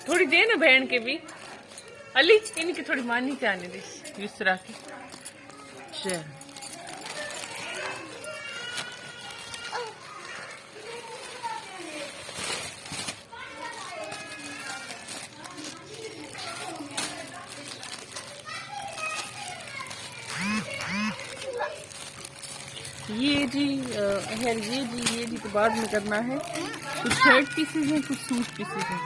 थोड़ी दे ना बहन के भी। अली इनकी थोड़ी मानी के आने दे इस तरह की। चल ये जी खैर ये जी तो बाद में करना है। कुछ शर्ट पीसेज हैं, कुछ सूट पीसेज हैं।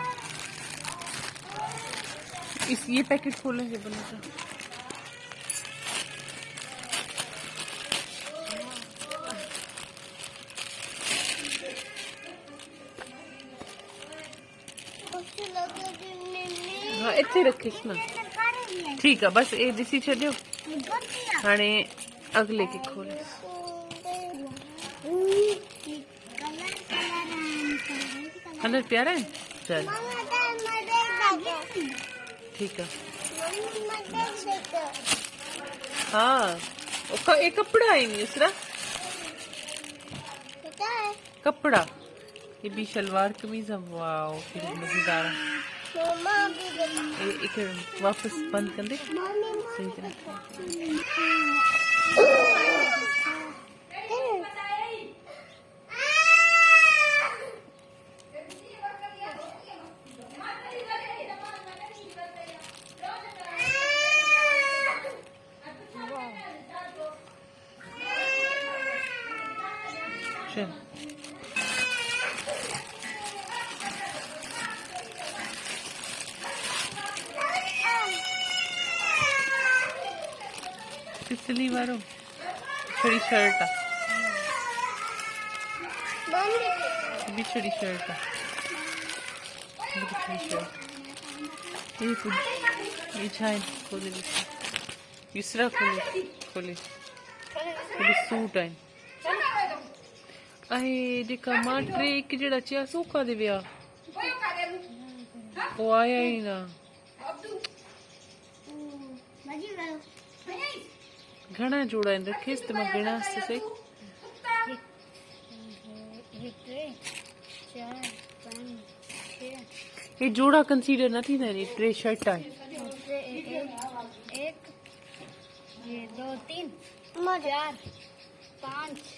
इस ये पैकेट खोलेंगे बना था। हाँ इतने रखे ना। ठीक है बस ये दिसी छो हाँ अगले के खोले। कलर प्यारा है। चल ठीक है। हाँ एक कपड़ा है नहीं दूसरा कपड़ा। ये भी शलवार कमीज है। वाओ फिर मजेदार है। एक वापस बंद कर दे सही तरह। चल पिछली बार छड़ी शर्ट छड़ी शर्ट ये छाए खोले तीसरा खोले खोले सूट है। अहे जेका मां ट्रे एक जड़ा चिया सूखा दे विया वो आया ही ना। घना जोड़ा इन रखे इस्तेमाल गिना से ये जोड़ा कंसीडर न थी ना। ये ट्रे शर्ट है। एक ये 2 3 4 5